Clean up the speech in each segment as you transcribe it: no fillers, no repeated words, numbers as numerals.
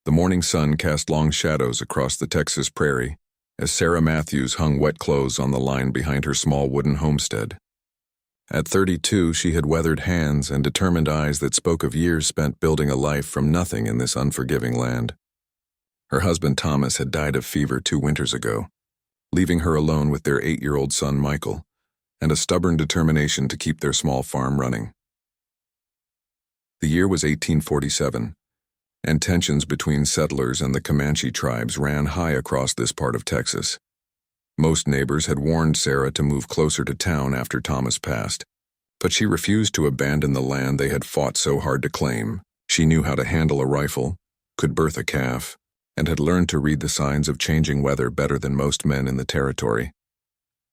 The morning sun cast long shadows across the Texas prairie as Sarah Matthews hung wet clothes on the line behind her small wooden homestead. At 32, she had weathered hands and determined eyes that spoke of years spent building a life from nothing in this unforgiving land. Her husband Thomas had died of fever 2 winters ago, leaving her alone with their 8-year-old son Michael, and a stubborn determination to keep their small farm running. The year was 1847, and tensions between settlers and the Comanche tribes ran high across this part of Texas. Most neighbors had warned Sarah to move closer to town after Thomas passed, but she refused to abandon the land they had fought so hard to claim. She knew how to handle a rifle, could birth a calf, and had learned to read the signs of changing weather better than most men in the territory.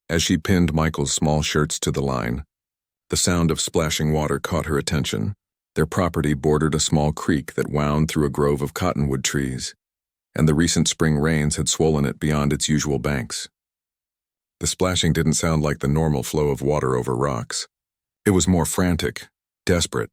As she pinned Michael's small shirts to the line, the sound of splashing water caught her attention. Their property bordered a small creek that wound through a grove of cottonwood trees, and the recent spring rains had swollen it beyond its usual banks. The splashing didn't sound like the normal flow of water over rocks. It was more frantic, desperate.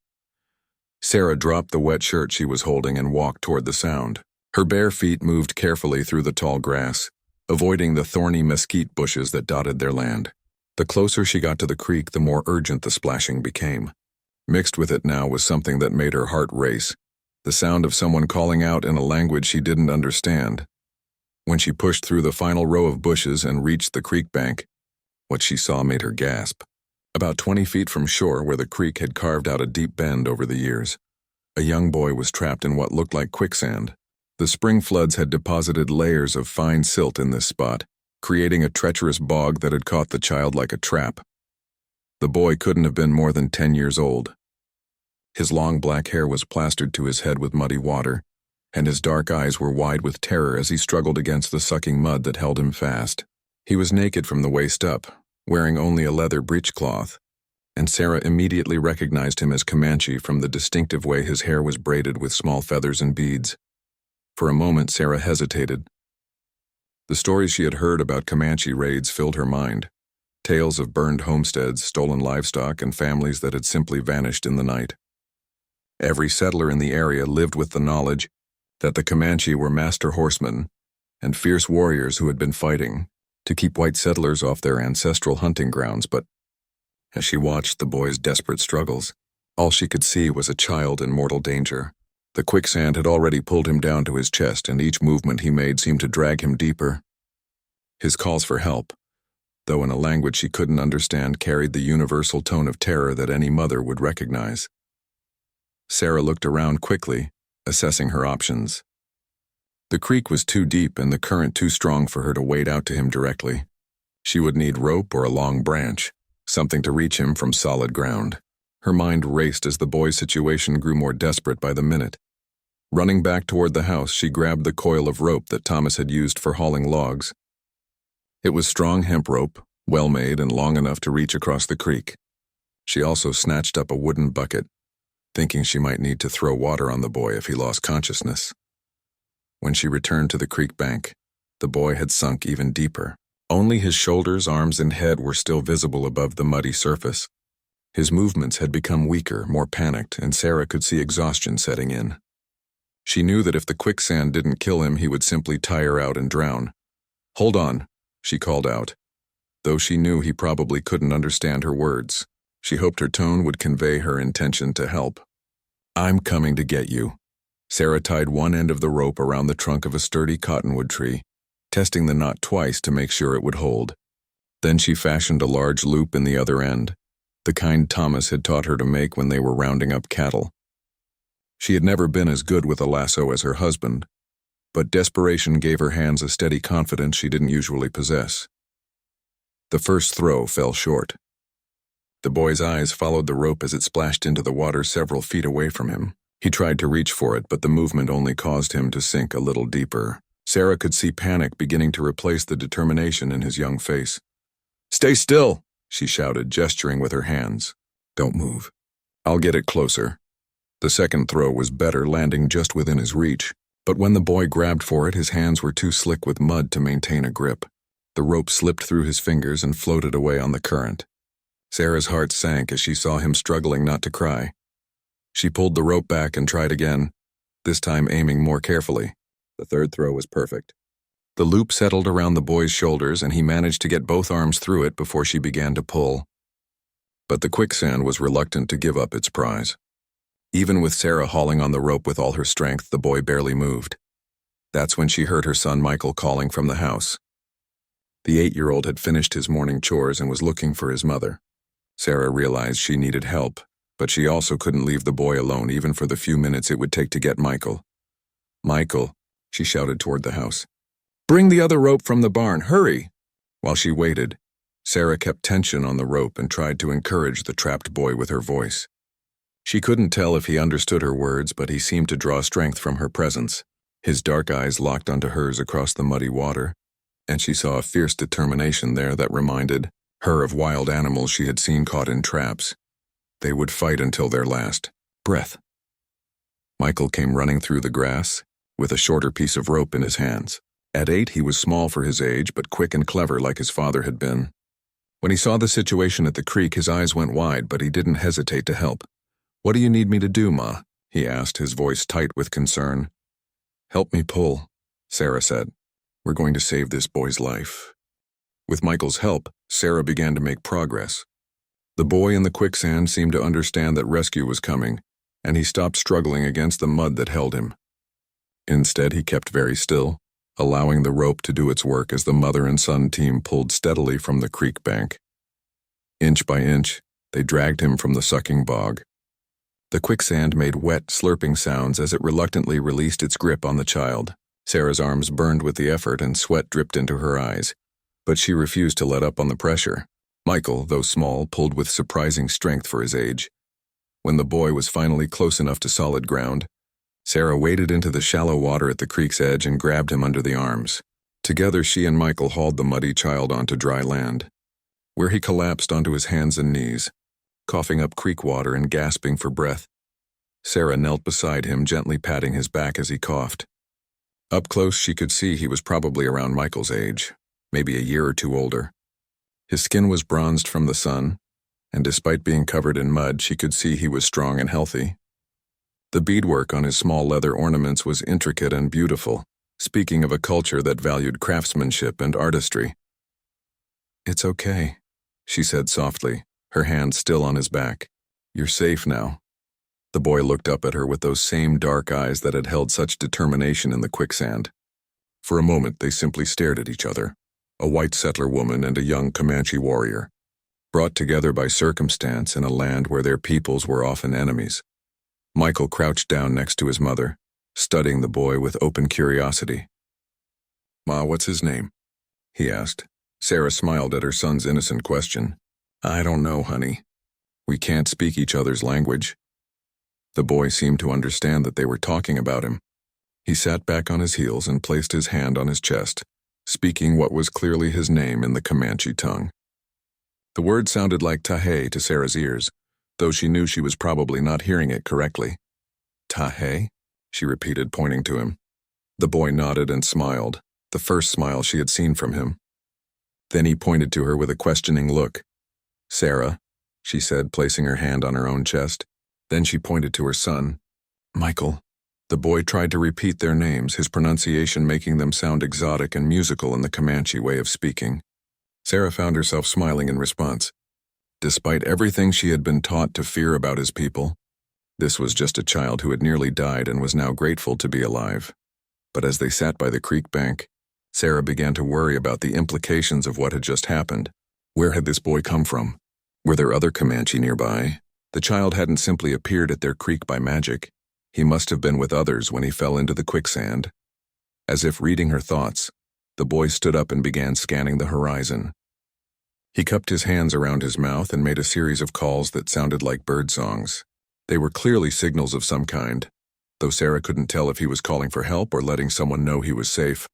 Sarah dropped the wet shirt she was holding and walked toward the sound. Her bare feet moved carefully through the tall grass, avoiding the thorny mesquite bushes that dotted their land. The closer she got to the creek, the more urgent the splashing became. Mixed with it now was something that made her heart race, the sound of someone calling out in a language she didn't understand. When she pushed through the final row of bushes and reached the creek bank, what she saw made her gasp. About 20 feet from shore, where the creek had carved out a deep bend over the years, a young boy was trapped in what looked like quicksand. The spring floods had deposited layers of fine silt in this spot, creating a treacherous bog that had caught the child like a trap. The boy couldn't have been more than 10 years old. His long black hair was plastered to his head with muddy water, and his dark eyes were wide with terror as he struggled against the sucking mud that held him fast. He was naked from the waist up, wearing only a leather breechcloth, and Sarah immediately recognized him as Comanche from the distinctive way his hair was braided with small feathers and beads. For a moment, Sarah hesitated. The stories she had heard about Comanche raids filled her mind, tales of burned homesteads, stolen livestock, and families that had simply vanished in the night. Every settler in the area lived with the knowledge that the Comanche were master horsemen and fierce warriors who had been fighting to keep white settlers off their ancestral hunting grounds. But as she watched the boy's desperate struggles, all she could see was a child in mortal danger. The quicksand had already pulled him down to his chest, and each movement he made seemed to drag him deeper. His calls for help, though in a language she couldn't understand, carried the universal tone of terror that any mother would recognize. Sarah looked around quickly, assessing her options. The creek was too deep and the current too strong for her to wade out to him directly. She would need rope or a long branch, something to reach him from solid ground. Her mind raced as the boy's situation grew more desperate by the minute. Running back toward the house, she grabbed the coil of rope that Thomas had used for hauling logs. It was strong hemp rope, well made and long enough to reach across the creek. She also snatched up a wooden bucket, thinking she might need to throw water on the boy if he lost consciousness. When she returned to the creek bank, the boy had sunk even deeper. Only his shoulders, arms, and head were still visible above the muddy surface. His movements had become weaker, more panicked, and Sarah could see exhaustion setting in. She knew that if the quicksand didn't kill him, he would simply tire out and drown. "Hold on," she called out, though she knew he probably couldn't understand her words. She hoped her tone would convey her intention to help. "I'm coming to get you." Sarah tied one end of the rope around the trunk of a sturdy cottonwood tree, testing the knot twice to make sure it would hold. Then she fashioned a large loop in the other end, the kind Thomas had taught her to make when they were rounding up cattle. She had never been as good with a lasso as her husband, but desperation gave her hands a steady confidence she didn't usually possess. The first throw fell short. The boy's eyes followed the rope as it splashed into the water several feet away from him. He tried to reach for it, but the movement only caused him to sink a little deeper. Sarah could see panic beginning to replace the determination in his young face. "Stay still!" she shouted, gesturing with her hands. "Don't move. I'll get it closer." The second throw was better, landing just within his reach, but when the boy grabbed for it, his hands were too slick with mud to maintain a grip. The rope slipped through his fingers and floated away on the current. Sarah's heart sank as she saw him struggling not to cry. She pulled the rope back and tried again, this time aiming more carefully. The third throw was perfect. The loop settled around the boy's shoulders, and he managed to get both arms through it before she began to pull. But the quicksand was reluctant to give up its prize. Even with Sarah hauling on the rope with all her strength, the boy barely moved. That's when she heard her son Michael calling from the house. The 8-year-old had finished his morning chores and was looking for his mother. Sarah realized she needed help, but she also couldn't leave the boy alone even for the few minutes it would take to get Michael. "Michael," she shouted toward the house. "Bring the other rope from the barn, hurry!" While she waited, Sarah kept tension on the rope and tried to encourage the trapped boy with her voice. She couldn't tell if he understood her words, but he seemed to draw strength from her presence. His dark eyes locked onto hers across the muddy water, and she saw a fierce determination there that reminded her of wild animals she had seen caught in traps. They would fight until their last breath. Michael came running through the grass, with a shorter piece of rope in his hands. At 8, he was small for his age, but quick and clever like his father had been. When he saw the situation at the creek, his eyes went wide, but he didn't hesitate to help. "What do you need me to do, Ma?" he asked, his voice tight with concern. "Help me pull," Sarah said. "We're going to save this boy's life." With Michael's help, Sarah began to make progress. The boy in the quicksand seemed to understand that rescue was coming, and he stopped struggling against the mud that held him. Instead, he kept very still, allowing the rope to do its work as the mother and son team pulled steadily from the creek bank. Inch by inch, they dragged him from the sucking bog. The quicksand made wet, slurping sounds as it reluctantly released its grip on the child. Sarah's arms burned with the effort and sweat dripped into her eyes, but she refused to let up on the pressure. Michael, though small, pulled with surprising strength for his age. When the boy was finally close enough to solid ground, Sarah waded into the shallow water at the creek's edge and grabbed him under the arms. Together, she and Michael hauled the muddy child onto dry land, where he collapsed onto his hands and knees, coughing up creek water and gasping for breath. Sarah knelt beside him, gently patting his back as he coughed. Up close, she could see he was probably around Michael's age, maybe a year or two older. His skin was bronzed from the sun, and despite being covered in mud, she could see he was strong and healthy. The beadwork on his small leather ornaments was intricate and beautiful, speaking of a culture that valued craftsmanship and artistry. "It's okay," she said softly, her hand still on his back. "You're safe now." The boy looked up at her with those same dark eyes that had held such determination in the quicksand. For a moment, they simply stared at each other, a white settler woman and a young Comanche warrior, brought together by circumstance in a land where their peoples were often enemies. Michael crouched down next to his mother, studying the boy with open curiosity. "Ma, what's his name?" he asked. Sarah smiled at her son's innocent question. "I don't know, honey. We can't speak each other's language." The boy seemed to understand that they were talking about him. He sat back on his heels and placed his hand on his chest, speaking what was clearly his name in the Comanche tongue. The word sounded like Tahe to Sarah's ears, though she knew she was probably not hearing it correctly. "Tahe?" she repeated, pointing to him. The boy nodded and smiled, the first smile she had seen from him. Then he pointed to her with a questioning look. "Sarah," she said, placing her hand on her own chest. Then she pointed to her son. "Michael." The boy tried to repeat their names, his pronunciation making them sound exotic and musical in the Comanche way of speaking. Sarah found herself smiling in response. Despite everything she had been taught to fear about his people, this was just a child who had nearly died and was now grateful to be alive. But as they sat by the creek bank, Sarah began to worry about the implications of what had just happened. Where had this boy come from? Were there other Comanche nearby? The child hadn't simply appeared at their creek by magic. He must have been with others when he fell into the quicksand. As if reading her thoughts, the boy stood up and began scanning the horizon. He cupped his hands around his mouth and made a series of calls that sounded like bird songs. They were clearly signals of some kind, though Sarah couldn't tell if he was calling for help or letting someone know he was safe.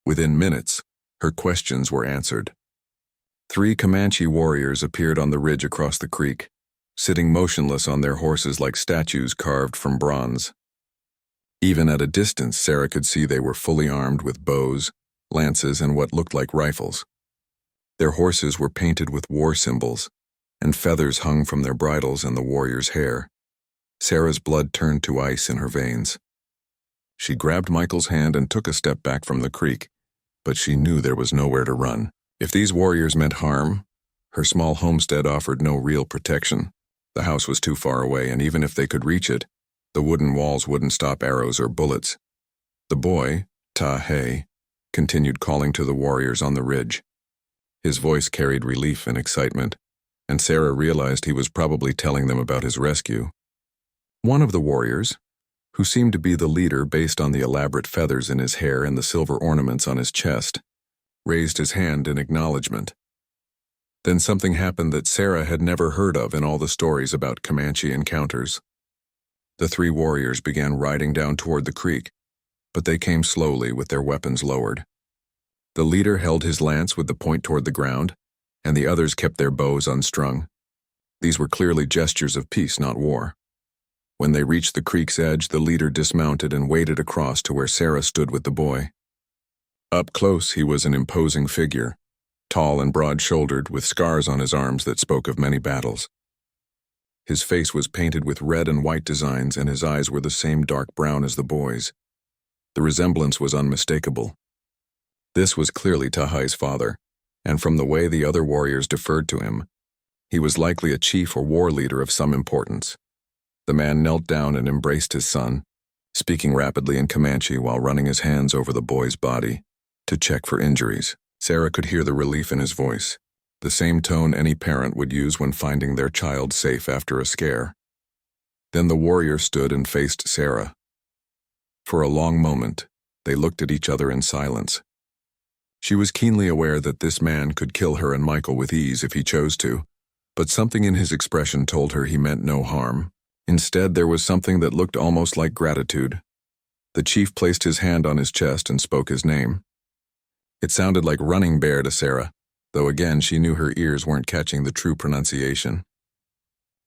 Within minutes, her questions were answered. 3 Comanche warriors appeared on the ridge across the creek, sitting motionless on their horses like statues carved from bronze. Even at a distance, Sarah could see they were fully armed with bows, lances, and what looked like rifles. Their horses were painted with war symbols, and feathers hung from their bridles and the warriors' hair. Sarah's blood turned to ice in her veins. She grabbed Michael's hand and took a step back from the creek, but she knew there was nowhere to run. If these warriors meant harm, her small homestead offered no real protection. The house was too far away, and even if they could reach it, the wooden walls wouldn't stop arrows or bullets. The boy, Ta-He, continued calling to the warriors on the ridge. His voice carried relief and excitement, and Sarah realized he was probably telling them about his rescue. One of the warriors, who seemed to be the leader based on the elaborate feathers in his hair and the silver ornaments on his chest, raised his hand in acknowledgement. Then something happened that Sarah had never heard of in all the stories about Comanche encounters. The three warriors began riding down toward the creek, but they came slowly with their weapons lowered. The leader held his lance with the point toward the ground, and the others kept their bows unstrung. These were clearly gestures of peace, not war. When they reached the creek's edge, the leader dismounted and waded across to where Sarah stood with the boy. Up close, he was an imposing figure, tall and broad-shouldered, with scars on his arms that spoke of many battles. His face was painted with red and white designs, and his eyes were the same dark brown as the boy's. The resemblance was unmistakable. This was clearly Ta-He's father, and from the way the other warriors deferred to him, he was likely a chief or war leader of some importance. The man knelt down and embraced his son, speaking rapidly in Comanche while running his hands over the boy's body to check for injuries. Sarah could hear the relief in his voice, the same tone any parent would use when finding their child safe after a scare. Then the warrior stood and faced Sarah. For a long moment, they looked at each other in silence. She was keenly aware that this man could kill her and Michael with ease if he chose to, but something in his expression told her he meant no harm. Instead, there was something that looked almost like gratitude. The chief placed his hand on his chest and spoke his name. It sounded like Running Bear to Sarah, though again she knew her ears weren't catching the true pronunciation.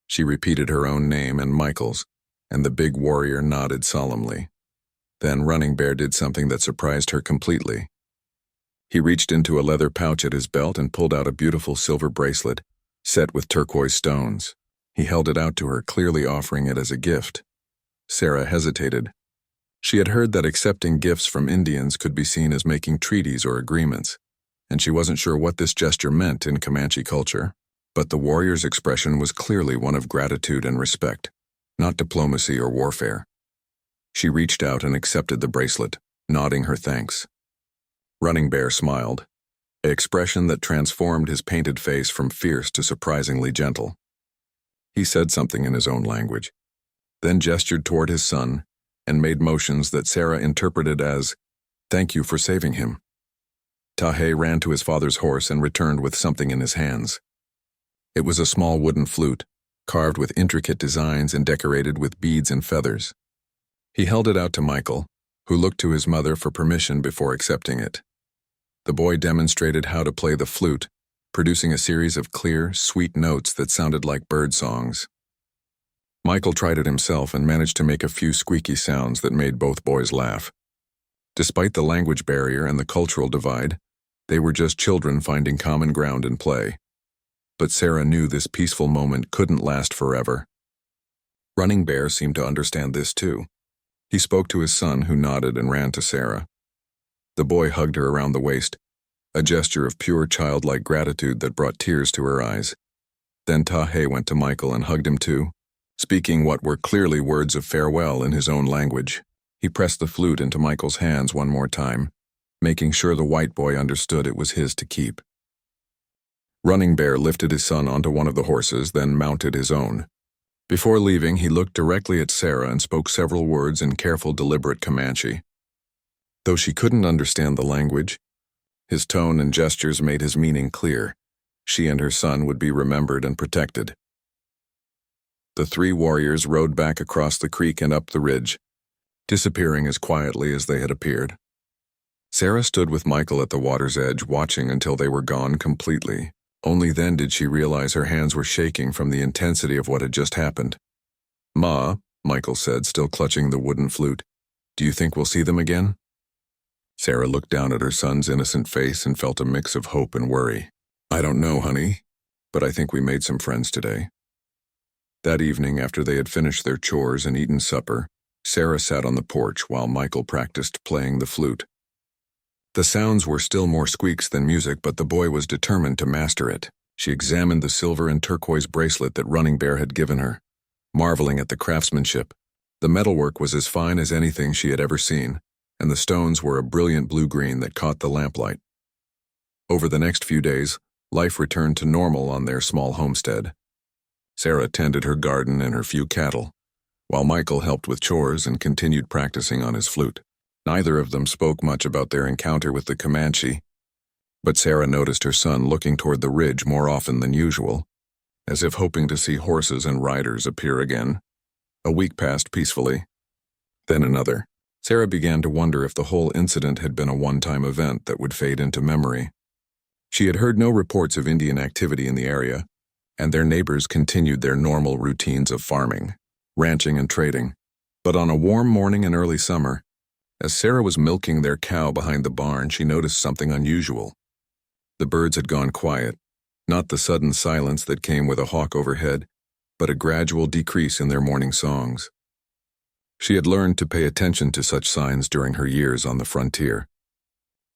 She repeated her own name and Michael's, and the big warrior nodded solemnly. Then Running Bear did something that surprised her completely. He reached into a leather pouch at his belt and pulled out a beautiful silver bracelet, set with turquoise stones. He held it out to her, clearly offering it as a gift. Sarah hesitated. She had heard that accepting gifts from Indians could be seen as making treaties or agreements, and she wasn't sure what this gesture meant in Comanche culture. But the warrior's expression was clearly one of gratitude and respect, not diplomacy or warfare. She reached out and accepted the bracelet, nodding her thanks. Running Bear smiled, an expression that transformed his painted face from fierce to surprisingly gentle. He said something in his own language, then gestured toward his son and made motions that Sarah interpreted as, "Thank you for saving him." Ta-He ran to his father's horse and returned with something in his hands. It was a small wooden flute, carved with intricate designs and decorated with beads and feathers. He held it out to Michael, who looked to his mother for permission before accepting it. The boy demonstrated how to play the flute, producing a series of clear, sweet notes that sounded like bird songs. Michael tried it himself and managed to make a few squeaky sounds that made both boys laugh. Despite the language barrier and the cultural divide, they were just children finding common ground in play. But Sarah knew this peaceful moment couldn't last forever. Running Bear seemed to understand this too. He spoke to his son, who nodded and ran to Sarah. The boy hugged her around the waist, a gesture of pure childlike gratitude that brought tears to her eyes. Then Ta-He went to Michael and hugged him too, speaking what were clearly words of farewell in his own language. He pressed the flute into Michael's hands one more time, making sure the white boy understood it was his to keep. Running Bear lifted his son onto one of the horses, then mounted his own. Before leaving, he looked directly at Sarah and spoke several words in careful, deliberate Comanche. Though she couldn't understand the language, his tone and gestures made his meaning clear. She and her son would be remembered and protected. The three warriors rode back across the creek and up the ridge, disappearing as quietly as they had appeared. Sarah stood with Michael at the water's edge, watching until they were gone completely. Only then did she realize her hands were shaking from the intensity of what had just happened. "Ma," Michael said, still clutching the wooden flute, "do you think we'll see them again?" Sarah looked down at her son's innocent face and felt a mix of hope and worry. "I don't know, honey, but I think we made some friends today." That evening, after they had finished their chores and eaten supper, Sarah sat on the porch while Michael practiced playing the flute. The sounds were still more squeaks than music, but the boy was determined to master it. She examined the silver and turquoise bracelet that Running Bear had given her, marveling at the craftsmanship. The metalwork was as fine as anything she had ever seen, and the stones were a brilliant blue-green that caught the lamplight. Over the next few days, life returned to normal on their small homestead. Sarah tended her garden and her few cattle, while Michael helped with chores and continued practicing on his flute. Neither of them spoke much about their encounter with the Comanche, but Sarah noticed her son looking toward the ridge more often than usual, as if hoping to see horses and riders appear again. A week passed peacefully. Then another. Sarah began to wonder if the whole incident had been a one-time event that would fade into memory. She had heard no reports of Indian activity in the area, and their neighbors continued their normal routines of farming, ranching, and trading. But on a warm morning in early summer, as Sarah was milking their cow behind the barn, she noticed something unusual. The birds had gone quiet, not the sudden silence that came with a hawk overhead, but a gradual decrease in their morning songs. She had learned to pay attention to such signs during her years on the frontier,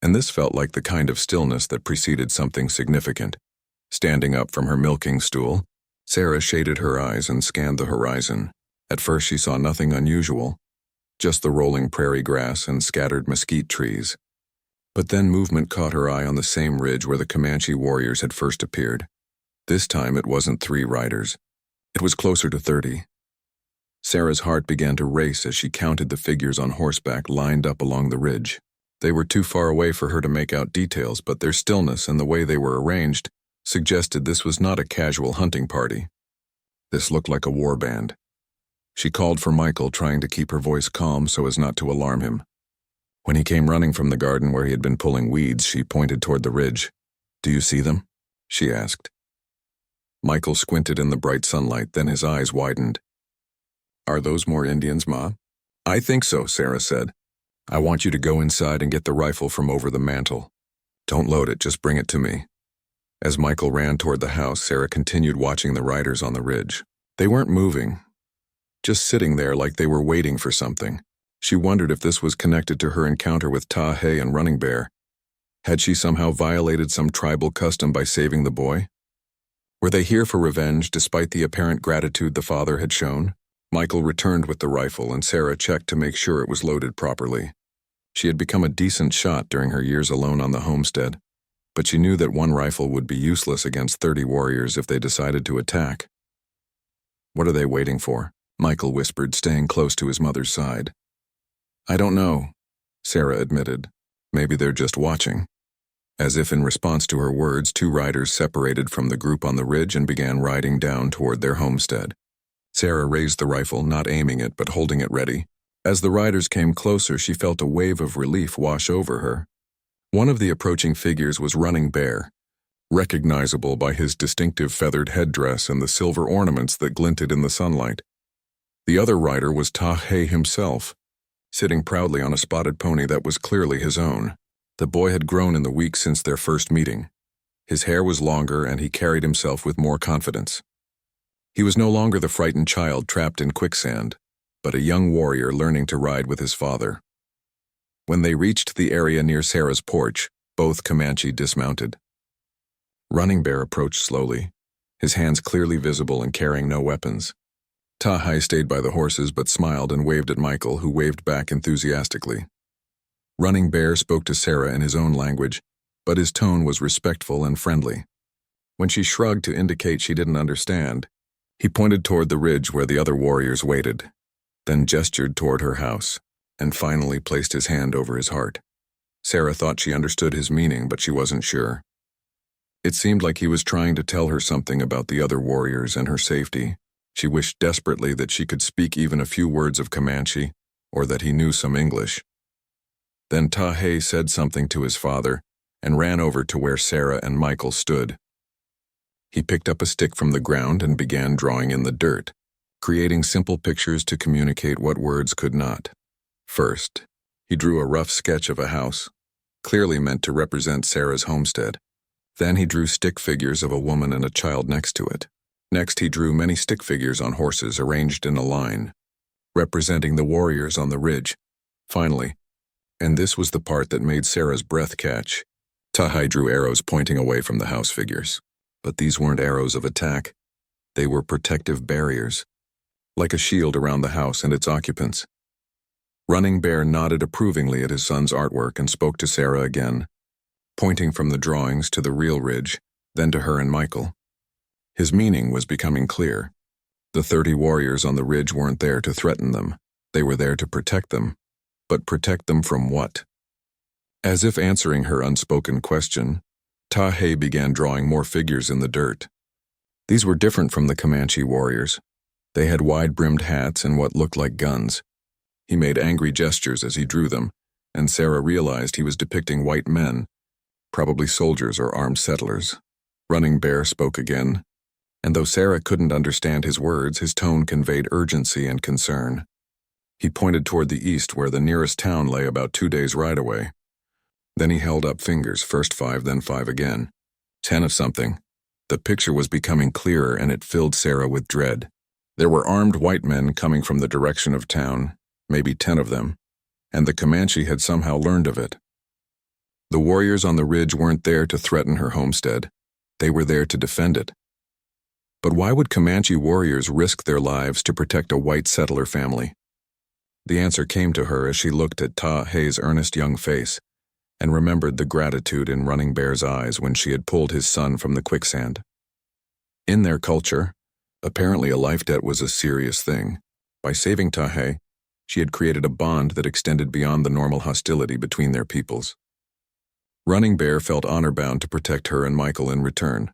and this felt like the kind of stillness that preceded something significant. Standing up from her milking stool, Sarah shaded her eyes and scanned the horizon. At first she saw nothing unusual, just the rolling prairie grass and scattered mesquite trees. But then movement caught her eye on the same ridge where the Comanche warriors had first appeared. This time it wasn't 3 riders. It was closer to 30. Sarah's heart began to race as she counted the figures on horseback lined up along the ridge. They were too far away for her to make out details, but their stillness and the way they were arranged suggested this was not a casual hunting party. This looked like a war band. She called for Michael, trying to keep her voice calm so as not to alarm him. When he came running from the garden where he had been pulling weeds, she pointed toward the ridge. "Do you see them?" she asked. Michael squinted in the bright sunlight, then his eyes widened. "Are those more Indians, Ma?" "I think so," Sarah said. "I want you to go inside and get the rifle from over the mantel. Don't load it, just bring it to me." As Michael ran toward the house, Sarah continued watching the riders on the ridge. They weren't moving, just sitting there like they were waiting for something. She wondered if this was connected to her encounter with Tahe and Running Bear. Had she somehow violated some tribal custom by saving the boy? Were they here for revenge despite the apparent gratitude the father had shown? Michael returned with the rifle, and Sarah checked to make sure it was loaded properly. She had become a decent shot during her years alone on the homestead, but she knew that one rifle would be useless against 30 warriors if they decided to attack. "What are they waiting for?" Michael whispered, staying close to his mother's side. "I don't know," Sarah admitted. "Maybe they're just watching." As if in response to her words, 2 riders separated from the group on the ridge and began riding down toward their homestead. Sarah raised the rifle, not aiming it but holding it ready. As the riders came closer, she felt a wave of relief wash over her. One of the approaching figures was Running Bear, recognizable by his distinctive feathered headdress and the silver ornaments that glinted in the sunlight. The other rider was Tahe himself, sitting proudly on a spotted pony that was clearly his own. The boy had grown in the weeks since their first meeting. His hair was longer and he carried himself with more confidence. He was no longer the frightened child trapped in quicksand, but a young warrior learning to ride with his father. When they reached the area near Sarah's porch, both Comanche dismounted. Running Bear approached slowly, his hands clearly visible and carrying no weapons. Tahe stayed by the horses but smiled and waved at Michael, who waved back enthusiastically. Running Bear spoke to Sarah in his own language, but his tone was respectful and friendly. When she shrugged to indicate she didn't understand, he pointed toward the ridge where the other warriors waited, then gestured toward her house, and finally placed his hand over his heart. Sarah thought she understood his meaning, but she wasn't sure. It seemed like he was trying to tell her something about the other warriors and her safety. She wished desperately that she could speak even a few words of Comanche, or that he knew some English. Then Tahe said something to his father and ran over to where Sarah and Michael stood. He picked up a stick from the ground and began drawing in the dirt, creating simple pictures to communicate what words could not. First, he drew a rough sketch of a house, clearly meant to represent Sarah's homestead. Then he drew stick figures of a woman and a child next to it. Next, he drew many stick figures on horses arranged in a line. representing the warriors on the ridge. Finally, and this was the part that made Sarah's breath catch, Tahe drew arrows pointing away from the house figures. But these weren't arrows of attack. They were protective barriers, like a shield around the house and its occupants. Running Bear nodded approvingly at his son's artwork and spoke to Sarah again, pointing from the drawings to the real ridge, then to her and Michael. His meaning was becoming clear. The 30 warriors on the ridge weren't there to threaten them. They were there to protect them. But protect them from what? As if answering her unspoken question, Tahe began drawing more figures in the dirt. These were different from the Comanche warriors. They had wide-brimmed hats and what looked like guns. He made angry gestures as he drew them, and Sarah realized he was depicting white men, probably soldiers or armed settlers. Running Bear spoke again, and though Sarah couldn't understand his words, his tone conveyed urgency and concern. He pointed toward the east where the nearest town lay about 2 days' ride away. Then he held up fingers, first 5, then 5 again. 10 of something. The picture was becoming clearer and it filled Sarah with dread. There were armed white men coming from the direction of town, maybe 10 of them, and the Comanche had somehow learned of it. The warriors on the ridge weren't there to threaten her homestead. They were there to defend it. But why would Comanche warriors risk their lives to protect a white settler family? The answer came to her as she looked at Tahe's earnest young face and remembered the gratitude in Running Bear's eyes when she had pulled his son from the quicksand. In their culture, apparently a life debt was a serious thing. By saving Tahe, she had created a bond that extended beyond the normal hostility between their peoples. Running Bear felt honor-bound to protect her and Michael in return.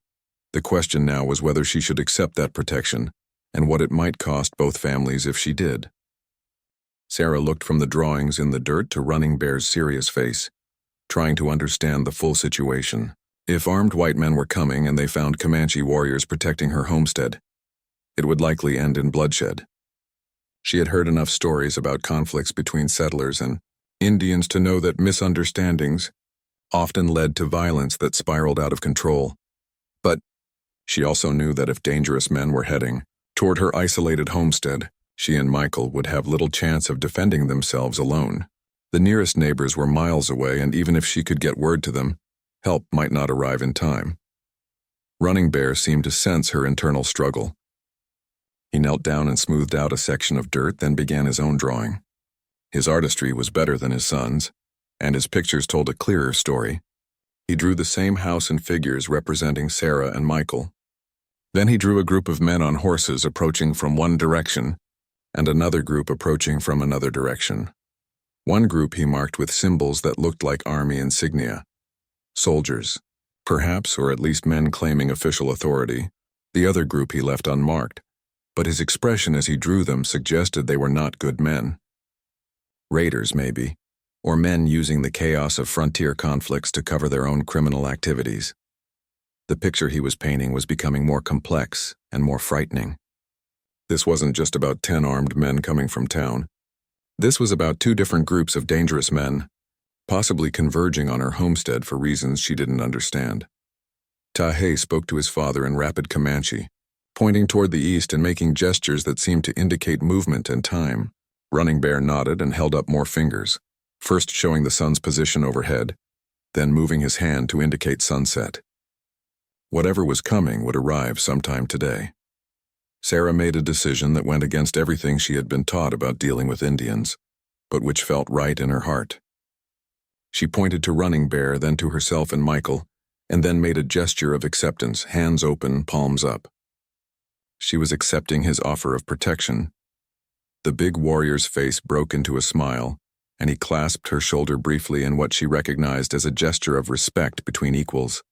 The question now was whether she should accept that protection and what it might cost both families if she did. Sarah looked from the drawings in the dirt to Running Bear's serious face, trying to understand the full situation. If armed white men were coming and they found Comanche warriors protecting her homestead, it would likely end in bloodshed. She had heard enough stories about conflicts between settlers and Indians to know that misunderstandings often led to violence that spiraled out of control. But she also knew that if dangerous men were heading toward her isolated homestead, she and Michael would have little chance of defending themselves alone. The nearest neighbors were miles away, and even if she could get word to them, help might not arrive in time. Running Bear seemed to sense her internal struggle. He knelt down and smoothed out a section of dirt, then began his own drawing. His artistry was better than his son's, and his pictures told a clearer story. He drew the same house and figures representing Sarah and Michael. Then he drew a group of men on horses approaching from one direction, and another group approaching from another direction. One group he marked with symbols that looked like army insignia. Soldiers, perhaps, or at least men claiming official authority. The other group he left unmarked, but his expression as he drew them suggested they were not good men. Raiders, maybe, or men using the chaos of frontier conflicts to cover their own criminal activities. The picture he was painting was becoming more complex and more frightening. This wasn't just about 10 armed men coming from town. This was about 2 different groups of dangerous men, possibly converging on her homestead for reasons she didn't understand. Tahe spoke to his father in rapid Comanche, pointing toward the east and making gestures that seemed to indicate movement and time. Running Bear nodded and held up more fingers, first showing the sun's position overhead, then moving his hand to indicate sunset. Whatever was coming would arrive sometime today. Sarah made a decision that went against everything she had been taught about dealing with Indians, but which felt right in her heart. She pointed to Running Bear, then to herself and Michael, and then made a gesture of acceptance, hands open, palms up. She was accepting his offer of protection. The big warrior's face broke into a smile, and he clasped her shoulder briefly in what she recognized as a gesture of respect between equals.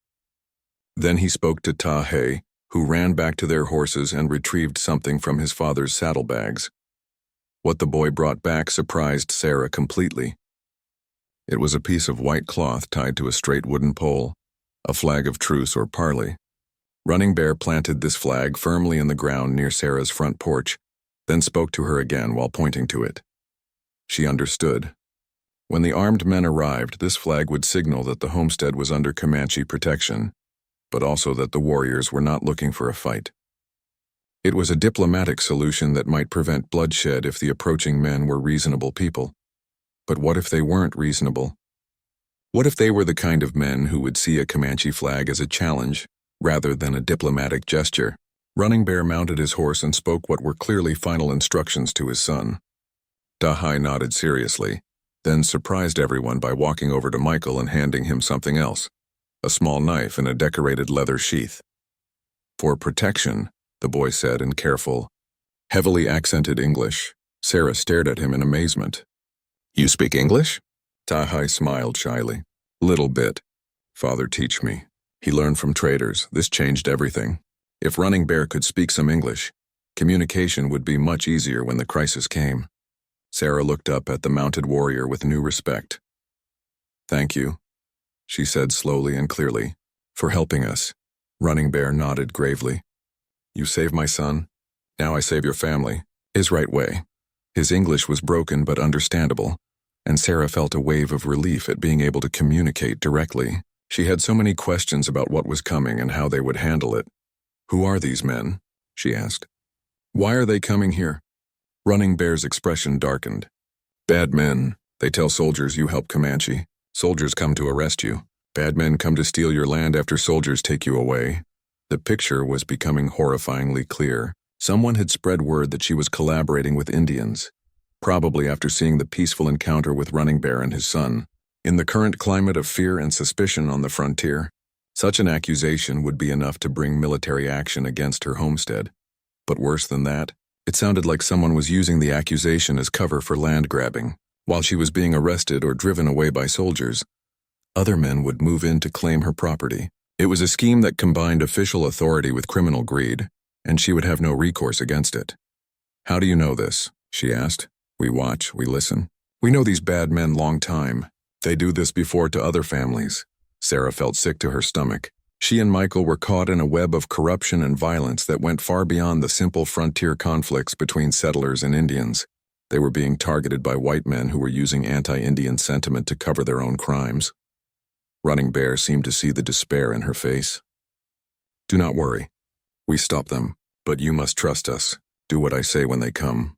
Then he spoke to Tahe, who ran back to their horses and retrieved something from his father's saddlebags. What the boy brought back surprised Sarah completely. It was a piece of white cloth tied to a straight wooden pole, a flag of truce or parley. Running Bear planted this flag firmly in the ground near Sarah's front porch, then spoke to her again while pointing to it. She understood. When the armed men arrived, this flag would signal that the homestead was under Comanche protection, but also that the warriors were not looking for a fight. It was a diplomatic solution that might prevent bloodshed if the approaching men were reasonable people. But what if they weren't reasonable? What if they were the kind of men who would see a Comanche flag as a challenge rather than a diplomatic gesture? Running Bear mounted his horse and spoke what were clearly final instructions to his son. Dahai nodded seriously, then surprised everyone by walking over to Michael and handing him something else, a small knife in a decorated leather sheath. For protection, the boy said in careful, heavily accented English. Sarah stared at him in amazement. You speak English? Dahai smiled shyly. Little bit. Father teach me. He learned from traders. This changed everything. If Running Bear could speak some English, communication would be much easier when the crisis came. Sarah looked up at the mounted warrior with new respect. Thank you, she said slowly and clearly, for helping us. Running Bear nodded gravely. You saved my son. Now I save your family. His right way. His English was broken but understandable, and Sarah felt a wave of relief at being able to communicate directly. She had so many questions about what was coming and how they would handle it. Who are these men? She asked. Why are they coming here? Running Bear's expression darkened. Bad men. They tell soldiers you help Comanche. Soldiers come to arrest you. Bad men come to steal your land after soldiers take you away. The picture was becoming horrifyingly clear. Someone had spread word that she was collaborating with Indians, probably after seeing the peaceful encounter with Running Bear and his son. In the current climate of fear and suspicion on the frontier, such an accusation would be enough to bring military action against her homestead. But worse than that, it sounded like someone was using the accusation as cover for land grabbing. While she was being arrested or driven away by soldiers, other men would move in to claim her property. It was a scheme that combined official authority with criminal greed, and she would have no recourse against it. How do you know this? She asked. We watch, we listen. We know these bad men long time. They do this before to other families. Sarah felt sick to her stomach. She and Michael were caught in a web of corruption and violence that went far beyond the simple frontier conflicts between settlers and Indians. They were being targeted by white men who were using anti-Indian sentiment to cover their own crimes. Running Bear seemed to see the despair in her face. Do not worry. We stop them, but you must trust us. Do what I say when they come.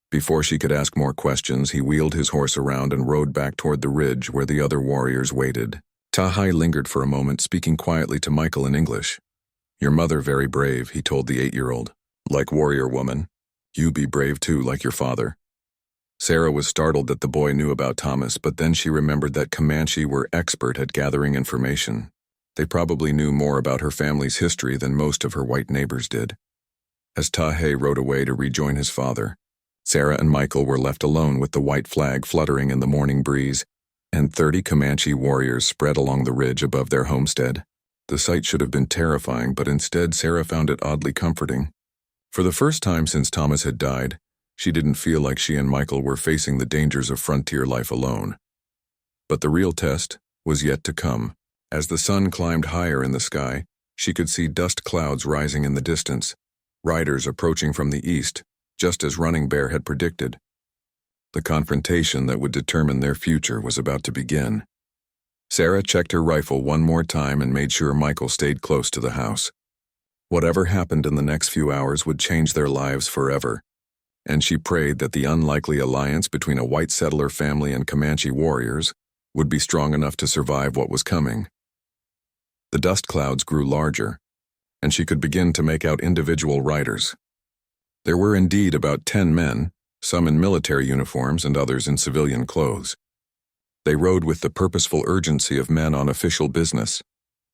Before she could ask more questions, he wheeled his horse around and rode back toward the ridge where the other warriors waited. Dahai lingered for a moment, speaking quietly to Michael in English. Your mother very brave, he told the 8-year-old. Like warrior woman. You be brave too, like your father. Sarah was startled that the boy knew about Thomas, but then she remembered that Comanche were expert at gathering information. They probably knew more about her family's history than most of her white neighbors did. As Dahai rode away to rejoin his father, Sarah and Michael were left alone with the white flag fluttering in the morning breeze, and 30 Comanche warriors spread along the ridge above their homestead. The sight should have been terrifying, but instead Sarah found it oddly comforting. For the first time since Thomas had died, she didn't feel like she and Michael were facing the dangers of frontier life alone. But the real test was yet to come. As the sun climbed higher in the sky, she could see dust clouds rising in the distance, riders approaching from the east, just as Running Bear had predicted. The confrontation that would determine their future was about to begin. Sarah checked her rifle one more time and made sure Michael stayed close to the house. Whatever happened in the next few hours would change their lives forever, and she prayed that the unlikely alliance between a white settler family and Comanche warriors would be strong enough to survive what was coming. The dust clouds grew larger, and she could begin to make out individual riders. There were indeed about 10 men, some in military uniforms and others in civilian clothes. They rode with the purposeful urgency of men on official business,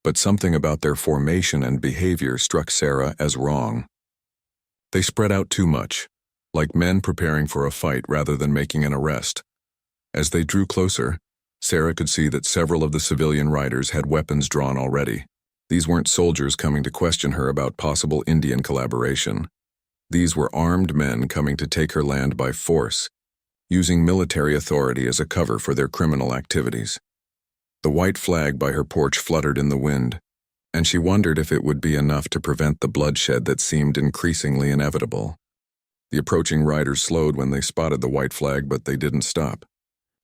but something about their formation and behavior struck Sarah as wrong. They spread out too much, like men preparing for a fight rather than making an arrest. As they drew closer, Sarah could see that several of the civilian riders had weapons drawn already. These weren't soldiers coming to question her about possible Indian collaboration. These were armed men coming to take her land by force, using military authority as a cover for their criminal activities. The white flag by her porch fluttered in the wind, and she wondered if it would be enough to prevent the bloodshed that seemed increasingly inevitable. The approaching riders slowed when they spotted the white flag, but they didn't stop.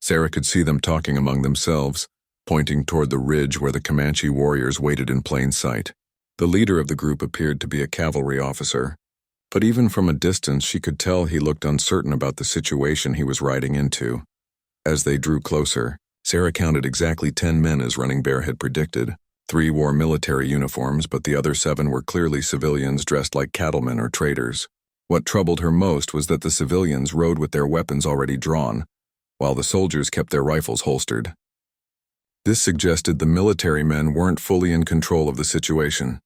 Sarah could see them talking among themselves, pointing toward the ridge where the Comanche warriors waited in plain sight. The leader of the group appeared to be a cavalry officer, But even from a distance, she could tell he looked uncertain about the situation he was riding into. As they drew closer, Sarah counted exactly 10 men as Running Bear had predicted. 3 wore military uniforms, but the other 7 were clearly civilians dressed like cattlemen or traders. What troubled her most was that the civilians rode with their weapons already drawn, while the soldiers kept their rifles holstered. This suggested the military men weren't fully in control of the situation.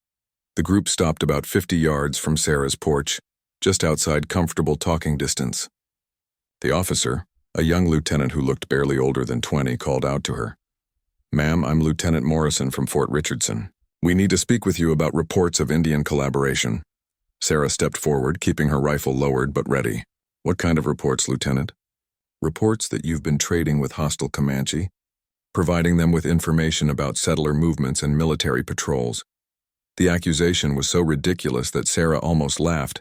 The group stopped about 50 yards from Sarah's porch, just outside comfortable talking distance. The officer, a young lieutenant who looked barely older than 20, called out to her. "Ma'am, I'm Lieutenant Morrison from Fort Richardson. We need to speak with you about reports of Indian collaboration." Sarah stepped forward, keeping her rifle lowered but ready. "What kind of reports, Lieutenant?" "Reports that you've been trading with hostile Comanche, providing them with information about settler movements and military patrols." The accusation was so ridiculous that Sarah almost laughed,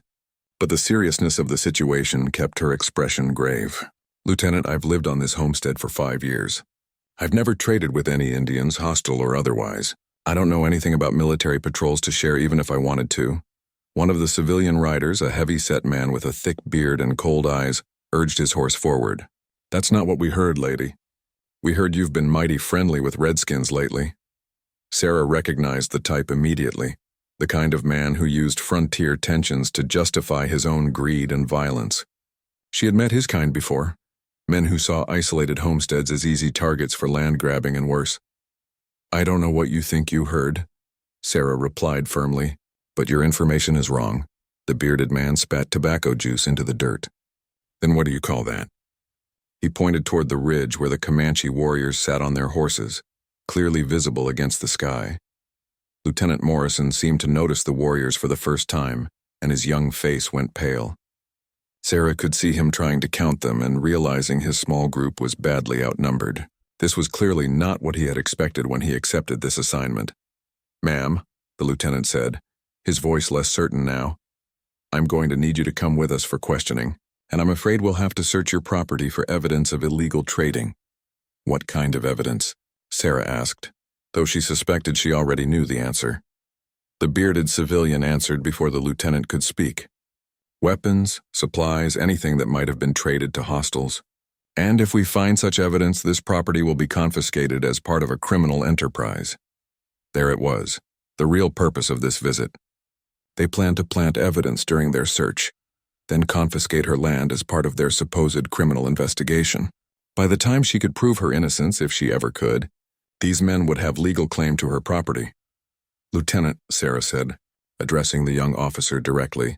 but the seriousness of the situation kept her expression grave. "Lieutenant, I've lived on this homestead for 5 years. I've never traded with any Indians, hostile or otherwise. I don't know anything about military patrols to share even if I wanted to." One of the civilian riders, a heavy-set man with a thick beard and cold eyes, urged his horse forward. "That's not what we heard, lady. We heard you've been mighty friendly with redskins lately." Sarah recognized the type immediately, the kind of man who used frontier tensions to justify his own greed and violence. She had met his kind before, men who saw isolated homesteads as easy targets for land grabbing and worse. "I don't know what you think you heard," Sarah replied firmly, "but your information is wrong." The bearded man spat tobacco juice into the dirt. "Then what do you call that?" He pointed toward the ridge where the Comanche warriors sat on their horses, clearly visible against the sky. Lieutenant Morrison seemed to notice the warriors for the first time, and his young face went pale. Sarah could see him trying to count them and realizing his small group was badly outnumbered. This was clearly not what he had expected when he accepted this assignment. "Ma'am," the lieutenant said, his voice less certain now, "I'm going to need you to come with us for questioning, and I'm afraid we'll have to search your property for evidence of illegal trading." "What kind of evidence?" Sarah asked, though she suspected she already knew the answer. The bearded civilian answered before the lieutenant could speak. "Weapons, supplies, anything that might have been traded to hostiles. And if we find such evidence, this property will be confiscated as part of a criminal enterprise." There it was, the real purpose of this visit. They planned to plant evidence during their search, then confiscate her land as part of their supposed criminal investigation. By the time she could prove her innocence, if she ever could, these men would have legal claim to her property. "Lieutenant," Sarah said, addressing the young officer directly,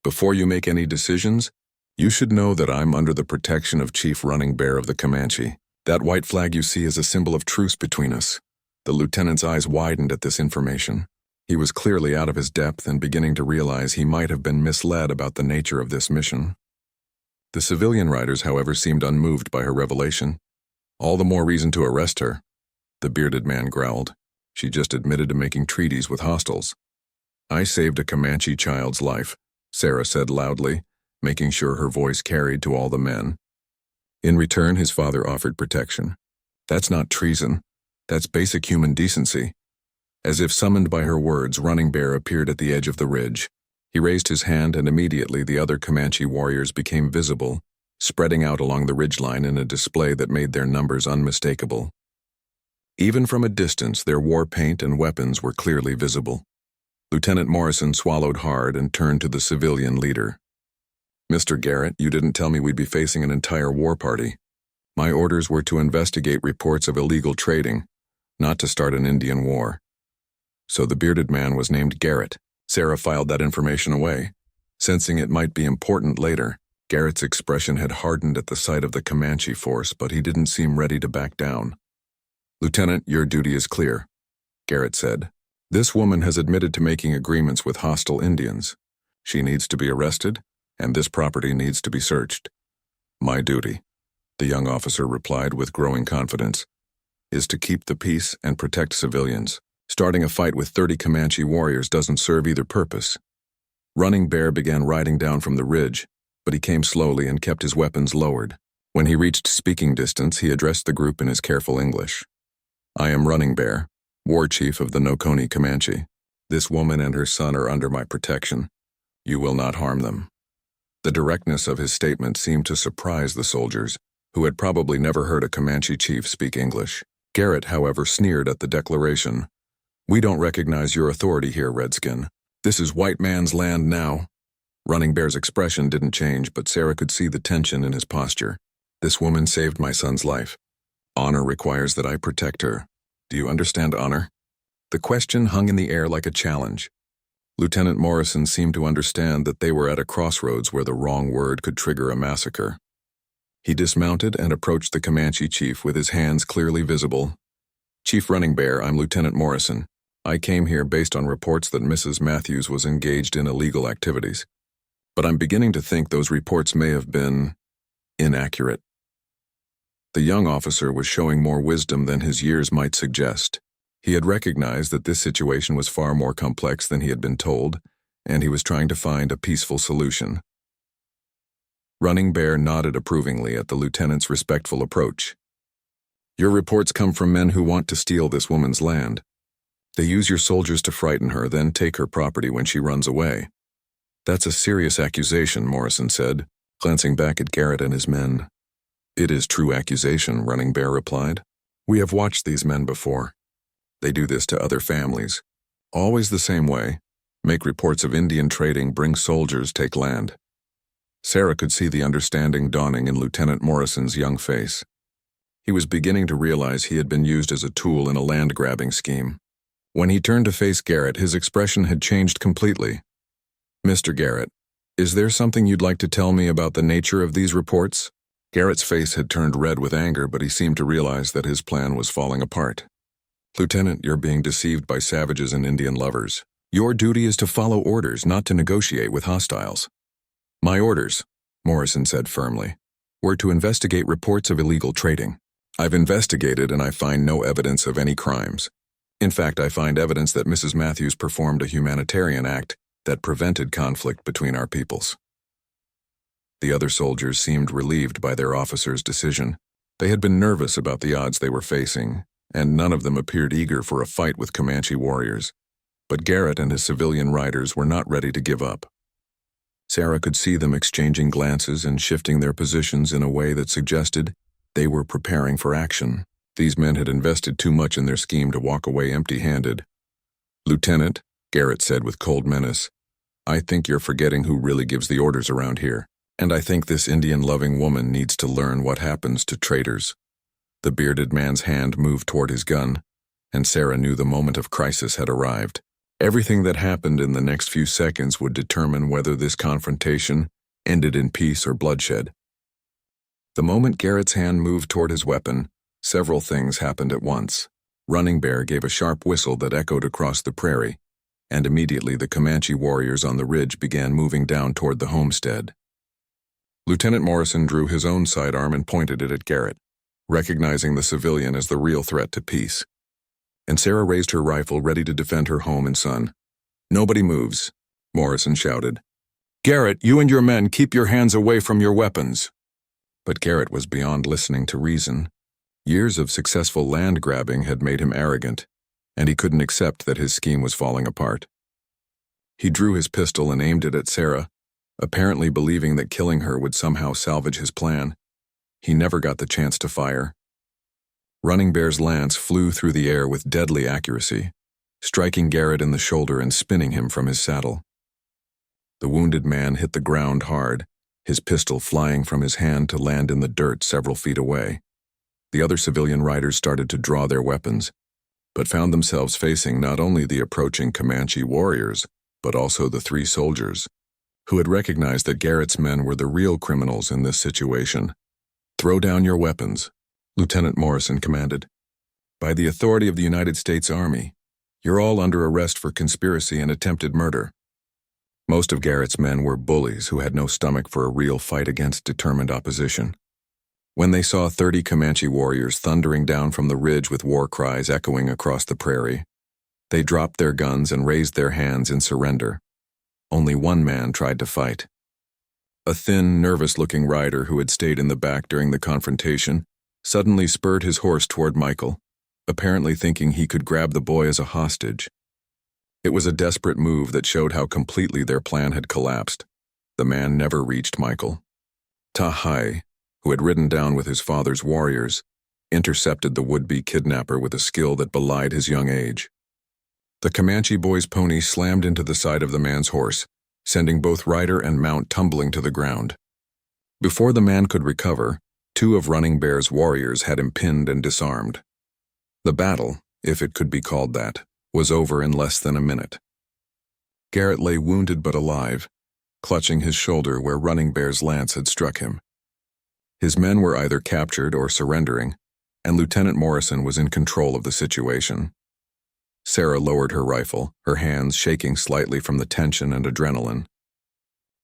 "before you make any decisions, you should know that I'm under the protection of Chief Running Bear of the Comanche. That white flag you see is a symbol of truce between us." The lieutenant's eyes widened at this information. He was clearly out of his depth and beginning to realize he might have been misled about the nature of this mission. The civilian riders, however, seemed unmoved by her revelation. "All the more reason to arrest her," the bearded man growled. "She just admitted to making treaties with hostiles." "I saved a Comanche child's life," Sarah said loudly, making sure her voice carried to all the men. In return, his father offered protection. "That's not treason. That's basic human decency." As if summoned by her words, Running Bear appeared at the edge of the ridge. He raised his hand and immediately the other Comanche warriors became visible, spreading out along the ridgeline in a display that made their numbers unmistakable. Even from a distance, their war paint and weapons were clearly visible. Lieutenant Morrison swallowed hard and turned to the civilian leader. "Mr. Garrett, you didn't tell me we'd be facing an entire war party. My orders were to investigate reports of illegal trading, not to start an Indian war." So the bearded man was named Garrett. Sarah filed that information away, sensing it might be important later. Garrett's expression had hardened at the sight of the Comanche force, but he didn't seem ready to back down. "Lieutenant, your duty is clear," Garrett said. "This woman has admitted to making agreements with hostile Indians. She needs to be arrested, and this property needs to be searched." "My duty," the young officer replied with growing confidence, "is to keep the peace and protect civilians. Starting a fight with 30 Comanche warriors doesn't serve either purpose." Running Bear began riding down from the ridge, but he came slowly and kept his weapons lowered. When he reached speaking distance, he addressed the group in his careful English. "I am Running Bear, war chief of the Noconi Comanche. This woman and her son are under my protection. You will not harm them. The directness of his statement seemed to surprise the soldiers, who had probably never heard a Comanche chief speak English. Garrett, however, sneered at the declaration. We don't recognize your authority here, Redskin. This is white man's land now. Running Bear's expression didn't change, but Sarah could see the tension in his posture. This woman saved my son's life. Honor requires that I protect her. Do you understand honor? The question hung in the air like a challenge. Lieutenant Morrison seemed to understand that they were at a crossroads where the wrong word could trigger a massacre. He dismounted and approached the Comanche chief with his hands clearly visible. Chief Running Bear, I'm Lieutenant Morrison. I came here based on reports that Mrs. Matthews was engaged in illegal activities. But I'm beginning to think those reports may have been inaccurate. The young officer was showing more wisdom than his years might suggest. He had recognized that this situation was far more complex than he had been told, and he was trying to find a peaceful solution. Running Bear nodded approvingly at the lieutenant's respectful approach. Your reports come from men who want to steal this woman's land. They use your soldiers to frighten her, then take her property when she runs away. That's a serious accusation, Morrison said, glancing back at Garrett and his men. It is true accusation, Running Bear replied. We have watched these men before. They do this to other families. Always the same way. Make reports of Indian trading, bring soldiers, take land. Sarah could see the understanding dawning in Lieutenant Morrison's young face. He was beginning to realize he had been used as a tool in a land-grabbing scheme. When he turned to face Garrett, his expression had changed completely. Mr. Garrett, is there something you'd like to tell me about the nature of these reports? Garrett's face had turned red with anger, but he seemed to realize that his plan was falling apart. Lieutenant, you're being deceived by savages and Indian lovers. Your duty is to follow orders, not to negotiate with hostiles. My orders, Morrison said firmly, were to investigate reports of illegal trading. I've investigated and I find no evidence of any crimes. In fact, I find evidence that Mrs. Matthews performed a humanitarian act that prevented conflict between our peoples. The other soldiers seemed relieved by their officer's decision. They had been nervous about the odds they were facing, and none of them appeared eager for a fight with Comanche warriors. But Garrett and his civilian riders were not ready to give up. Sarah could see them exchanging glances and shifting their positions in a way that suggested they were preparing for action. These men had invested too much in their scheme to walk away empty-handed. Lieutenant, Garrett said with cold menace, I think you're forgetting who really gives the orders around here, and I think this Indian-loving woman needs to learn what happens to traitors. The bearded man's hand moved toward his gun, and Sarah knew the moment of crisis had arrived. Everything that happened in the next few seconds would determine whether this confrontation ended in peace or bloodshed. The moment Garrett's hand moved toward his weapon, several things happened at once. Running Bear gave a sharp whistle that echoed across the prairie, and immediately the Comanche warriors on the ridge began moving down toward the homestead. Lieutenant Morrison drew his own sidearm and pointed it at Garrett, recognizing the civilian as the real threat to peace. And Sarah raised her rifle, ready to defend her home and son. Nobody moves, Morrison shouted. Garrett, you and your men keep your hands away from your weapons. But Garrett was beyond listening to reason. Years of successful land grabbing had made him arrogant, and he couldn't accept that his scheme was falling apart. He drew his pistol and aimed it at Sarah, apparently believing that killing her would somehow salvage his plan. He never got the chance to fire. Running Bear's lance flew through the air with deadly accuracy, striking Garrett in the shoulder and spinning him from his saddle. The wounded man hit the ground hard, his pistol flying from his hand to land in the dirt several feet away. The other civilian riders started to draw their weapons, but found themselves facing not only the approaching Comanche warriors, but also the three soldiers, who had recognized that Garrett's men were the real criminals in this situation. Throw down your weapons, Lieutenant Morrison commanded. By the authority of the United States Army, you're all under arrest for conspiracy and attempted murder. Most of Garrett's men were bullies who had no stomach for a real fight against determined opposition. When they saw 30 Comanche warriors thundering down from the ridge with war cries echoing across the prairie, they dropped their guns and raised their hands in surrender. Only one man tried to fight. A thin, nervous-looking rider who had stayed in the back during the confrontation suddenly spurred his horse toward Michael, apparently thinking he could grab the boy as a hostage. It was a desperate move that showed how completely their plan had collapsed. The man never reached Michael. Ta-Hai, who had ridden down with his father's warriors, intercepted the would-be kidnapper with a skill that belied his young age. The Comanche boy's pony slammed into the side of the man's horse, sending both rider and mount tumbling to the ground. Before the man could recover, two of Running Bear's warriors had him pinned and disarmed. The battle, if it could be called that, was over in less than a minute. Garrett lay wounded but alive, clutching his shoulder where Running Bear's lance had struck him. His men were either captured or surrendering, and Lieutenant Morrison was in control of the situation. Sarah lowered her rifle, her hands shaking slightly from the tension and adrenaline.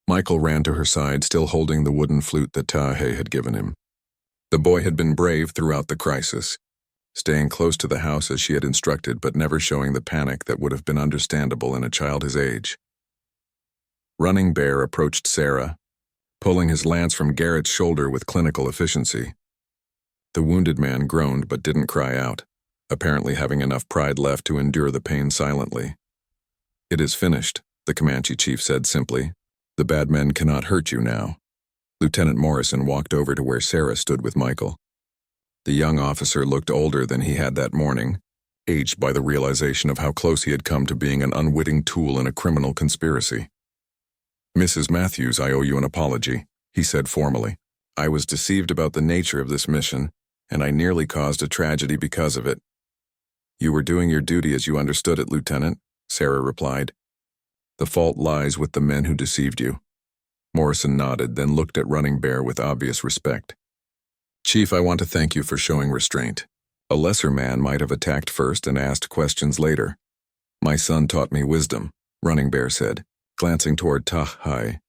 Michael ran to her side, still holding the wooden flute that Ta-Hai had given him. The boy had been brave throughout the crisis, staying close to the house as she had instructed, but never showing the panic that would have been understandable in a child his age. Running Bear approached Sarah, pulling his lance from Garrett's shoulder with clinical efficiency. The wounded man groaned but didn't cry out, apparently having enough pride left to endure the pain silently. "It is finished," the Comanche chief said simply. "The bad men cannot hurt you now." Lieutenant Morrison walked over to where Sarah stood with Michael. The young officer looked older than he had that morning, aged by the realization of how close he had come to being an unwitting tool in a criminal conspiracy. "Mrs. Matthews, I owe you an apology," he said formally. "I was deceived about the nature of this mission, and I nearly caused a tragedy because of it." "You were doing your duty as you understood it, Lieutenant," Sarah replied. "The fault lies with the men who deceived you." Morrison nodded, then looked at Running Bear with obvious respect. "Chief, I want to thank you for showing restraint. A lesser man might have attacked first and asked questions later." "My son taught me wisdom," Running Bear said, glancing toward Ta-Hai,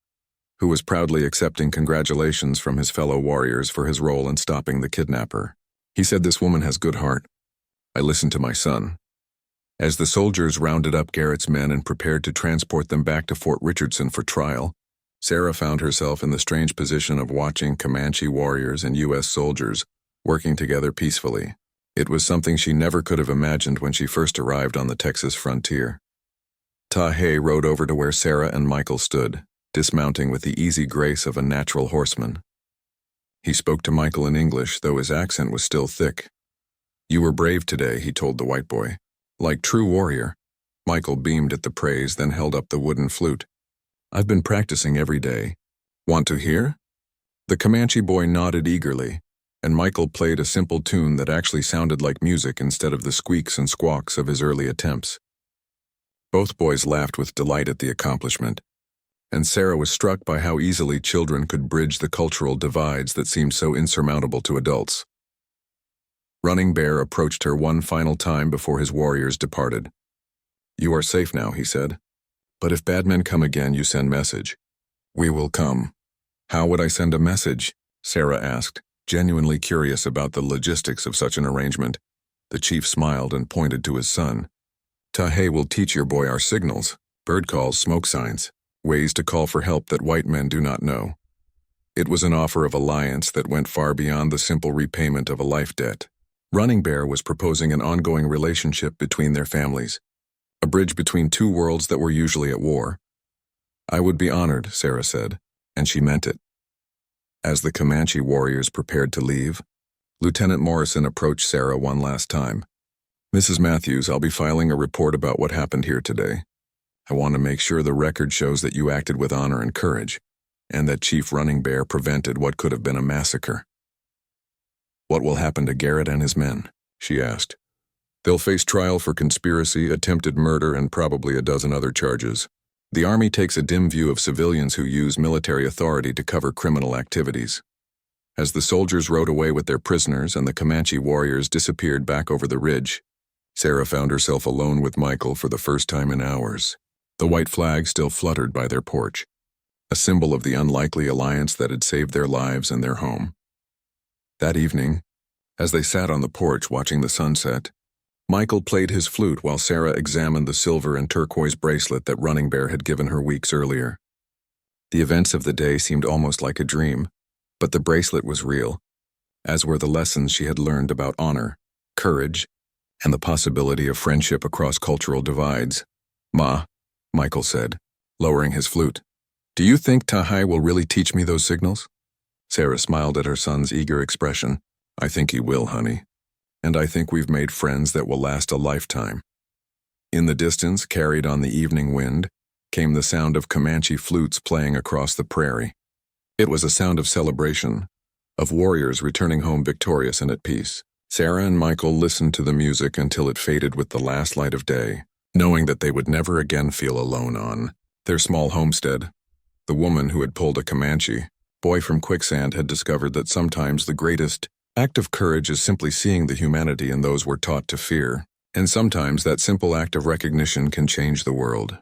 who was proudly accepting congratulations from his fellow warriors for his role in stopping the kidnapper. "He said this woman has good heart. I listened to my son." As the soldiers rounded up Garrett's men and prepared to transport them back to Fort Richardson for trial, Sarah found herself in the strange position of watching Comanche warriors and U.S. soldiers working together peacefully. It was something she never could have imagined when she first arrived on the Texas frontier. Ta-Hai rode over to where Sarah and Michael stood, dismounting with the easy grace of a natural horseman. He spoke to Michael in English, though his accent was still thick. "You were brave today," he told the white boy. "Like true warrior." Michael beamed at the praise, then held up the wooden flute. "I've been practicing every day. Want to hear?" The Comanche boy nodded eagerly, and Michael played a simple tune that actually sounded like music instead of the squeaks and squawks of his early attempts. Both boys laughed with delight at the accomplishment, and Sarah was struck by how easily children could bridge the cultural divides that seemed so insurmountable to adults. Running Bear approached her one final time before his warriors departed. "You are safe now," he said. "But if bad men come again, you send message." "We will come." "How would I send a message?" Sarah asked, genuinely curious about the logistics of such an arrangement. The chief smiled and pointed to his son. "Ta-Hai will teach your boy our signals, bird calls, smoke signs, ways to call for help that white men do not know." It was an offer of alliance that went far beyond the simple repayment of a life debt. Running Bear was proposing an ongoing relationship between their families, a bridge between two worlds that were usually at war. "I would be honored," Sarah said, and she meant it. As the Comanche warriors prepared to leave, Lieutenant Morrison approached Sarah one last time. "Mrs. Matthews, I'll be filing a report about what happened here today. I want to make sure the record shows that you acted with honor and courage, and that Chief Running Bear prevented what could have been a massacre." "What will happen to Garrett and his men?" she asked. "They'll face trial for conspiracy, attempted murder, and probably a dozen other charges. The Army takes a dim view of civilians who use military authority to cover criminal activities." As the soldiers rode away with their prisoners and the Comanche warriors disappeared back over the ridge, Sarah found herself alone with Michael for the first time in hours. The white flag still fluttered by their porch, a symbol of the unlikely alliance that had saved their lives and their home. That evening, as they sat on the porch watching the sunset, Michael played his flute while Sarah examined the silver and turquoise bracelet that Running Bear had given her weeks earlier. The events of the day seemed almost like a dream, but the bracelet was real, as were the lessons she had learned about honor, courage, and the possibility of friendship across cultural divides. Ma, Michael said, lowering his flute. Do you think Tahai will really teach me those signals? Sarah smiled at her son's eager expression. I think he will, honey. And I think we've made friends that will last a lifetime. In the distance, carried on the evening wind, came the sound of Comanche flutes playing across the prairie. It was a sound of celebration, of warriors returning home victorious and at peace. Sarah and Michael listened to the music until it faded with the last light of day, knowing that they would never again feel alone on their small homestead. The woman who had pulled a Comanche boy from Quicksand had discovered that sometimes the greatest act of courage is simply seeing the humanity in those we're taught to fear, and sometimes that simple act of recognition can change the world.